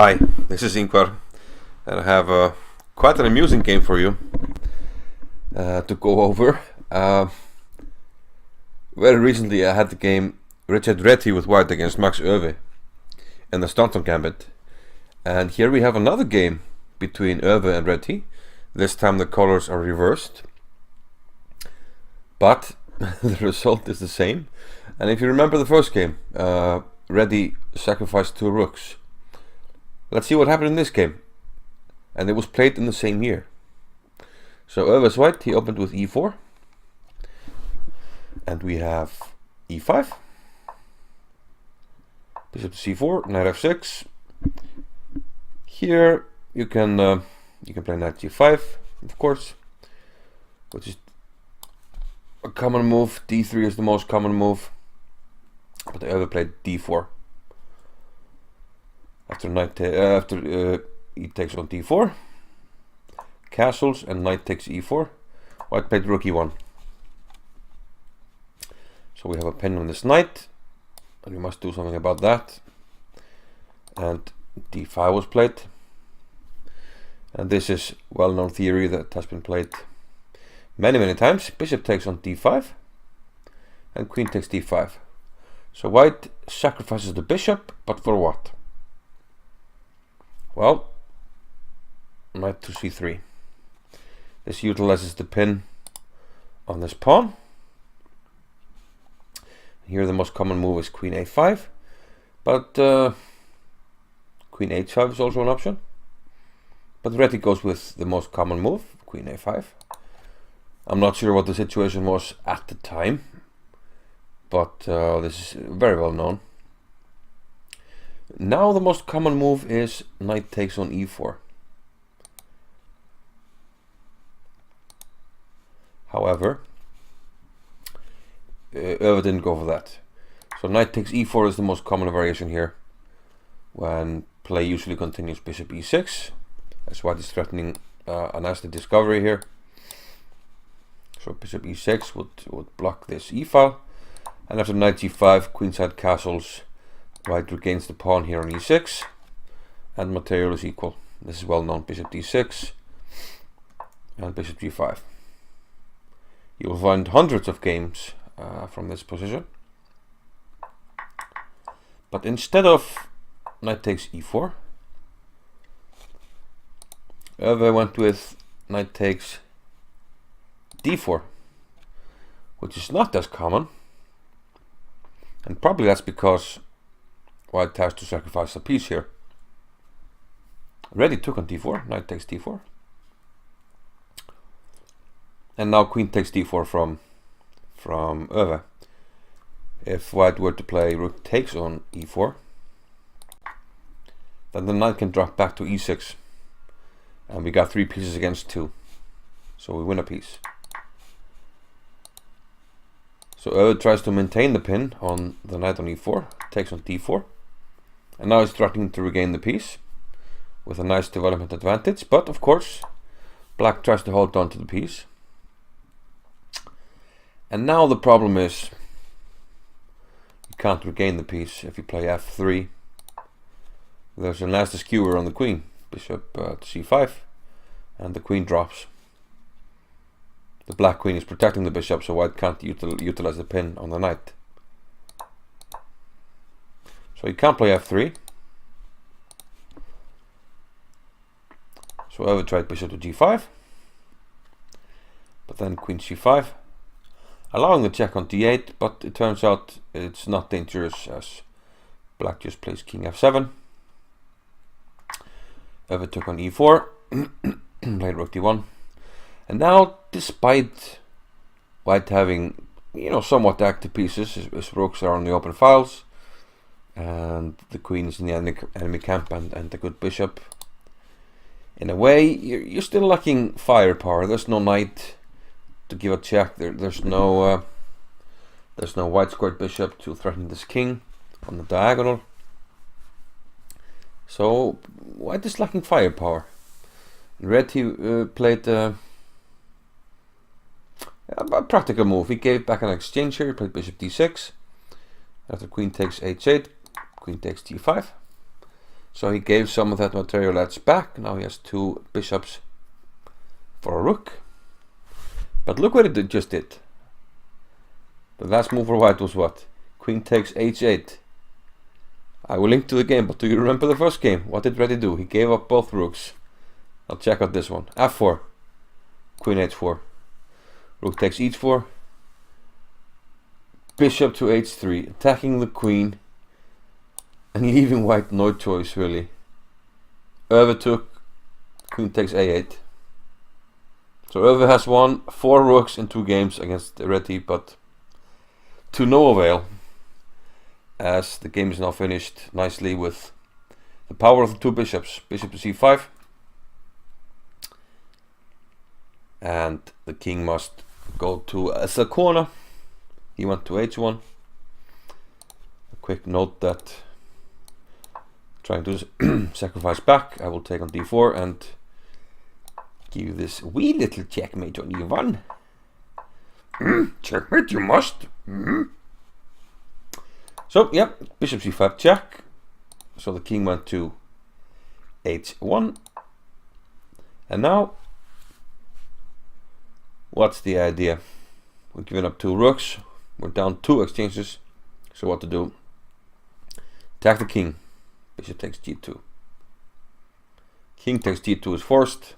Hi, this is Ingvar, and I have quite an amusing game for you to go over. Very recently I had the game Richard Reti with white against Max Euwe in the Staunton Gambit, and here we have another game between Euwe and Reti. This time the colors are reversed, but the result is the same. And if you remember the first game, Reti sacrificed 2 rooks. Let's see what happened in this game. And it was played in the same year. So Euwe's white, he opened with e4. And we have e5. Bishop to c4, knight f6. Here you can play knight g5, of course, which is a common move. d3 is the most common move, but Euwe played d4. After e takes on d4, castles, and knight takes e4. White played rook e1. So we have a pin on this knight, and we must do something about that. And d5 was played. And this is well-known theory that has been played many times. Bishop takes on d5, and queen takes d5. So white sacrifices the bishop, but for what? Well, knight to c3. This utilizes the pin on this pawn. Here the most common move is queen a5, but queen h5 is also an option. But Reti goes with the most common move, queen a5. I'm not sure what the situation was at the time, but this is very well known. Now the most common move is knight takes on e4. However, Euwe didn't go for that. So knight takes e4 is the most common variation here, when play usually continues bishop e6. That's why it's threatening a nasty discovery here. So bishop e6 would block this e-file, and after knight g5, queenside castles, white regains the pawn here on e6, and material is equal. This is well known, bishop d6 and bishop g5. You will find hundreds of games from this position. But instead of knight takes e4, Euwe went with knight takes d4, which is not as common, and probably that's because white has to sacrifice a piece here. Reti took on d4, knight takes d4, and now queen takes d4 from Euwe. If white were to play rook takes on e4, then the knight can drop back to e6, and we got 3 pieces against 2, so we win a piece. So Euwe tries to maintain the pin on the knight on e4, takes on d4, and now he's threatening to regain the piece with a nice development advantage, but of course black tries to hold on to the piece. And now the problem is you can't regain the piece if you play f3. There's a nasty skewer on the queen, bishop to c5, and the queen drops. The black queen is protecting the bishop, so white can't utilize the pin on the knight. So you can't play f3. So Euwe tried bishop to g5, but then queen c5, allowing the check on d8, but it turns out it's not dangerous as black just plays king f7. Euwe took on e4, played rook d1, and now, despite white having, somewhat active pieces, his rooks are on the open files, and the queen is in the enemy camp, and the good bishop. In a way, you're still lacking firepower. There's no knight to give a check. There's no white squared bishop to threaten this king on the diagonal. So white is lacking firepower. Reti played a practical move. He gave back an exchange here. He played bishop d6. After queen takes h8, queen takes d5. So he gave some of that material edge back. Now he has 2 bishops for a rook. But look what it just did. The last move for white was what? Queen takes h8. I will link to the game, but do you remember the first game? What did Reti do? He gave up both rooks. I'll check out this one. f4. Queen h4. Rook takes h4. Bishop to h3. Attacking the queen. And leaving white no choice, really. Euwe took. Queen takes a8. So Euwe has won 4 rooks in 2 games against Reti, but to no avail, as the game is now finished nicely with the power of the 2 bishops. Bishop to c5. And the king must go to a corner. He went to h1. A quick note that trying to sacrifice back, I will take on d4 and give this wee little checkmate on e1. Checkmate, you must. So, yeah, bishop c5 check. So the king went to h1. And now, what's the idea? We're giving up 2 rooks. We're down 2 exchanges. So what to do? Attack the king. Bishop takes g2. King takes g2 is forced.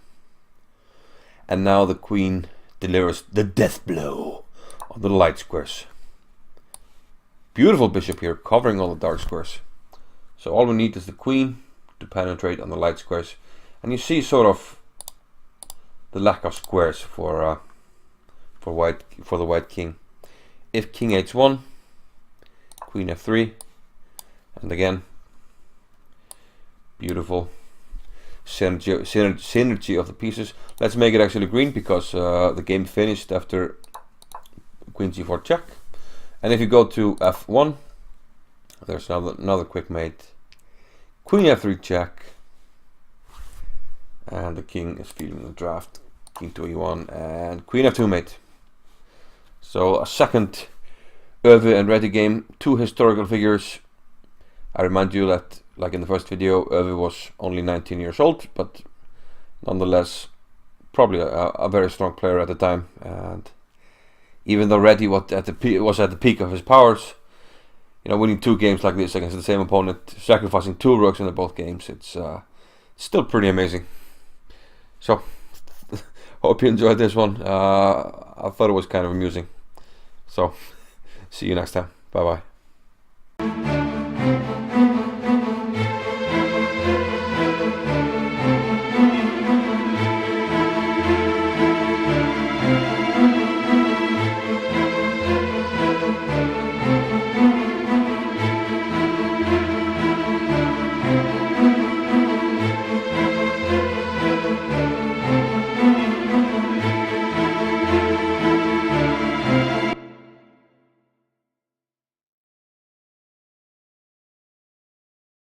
And now the queen delivers the death blow on the light squares. Beautiful bishop here, covering all the dark squares. So all we need is the queen to penetrate on the light squares. And you see sort of the lack of squares for the white king. If king h1, queen f3, and again, beautiful synergy of the pieces. Let's make it actually green because the game finished after queen g4 check. And if you go to f1, there's another quick mate. Queen f3 check, and the king is feeling the draft. King to e1 and queen f2 mate. So a second Euwe and Reti game, 2 historical figures. I remind you that, like in the first video, Euwe was only 19 years old, but nonetheless probably a very strong player at the time. And even though Reti was at the peak of his powers, you know, winning 2 games like this against the same opponent, sacrificing 2 rooks in both games, it's still pretty amazing. So hope you enjoyed this one. I thought it was kind of amusing. So see you next time. Bye bye.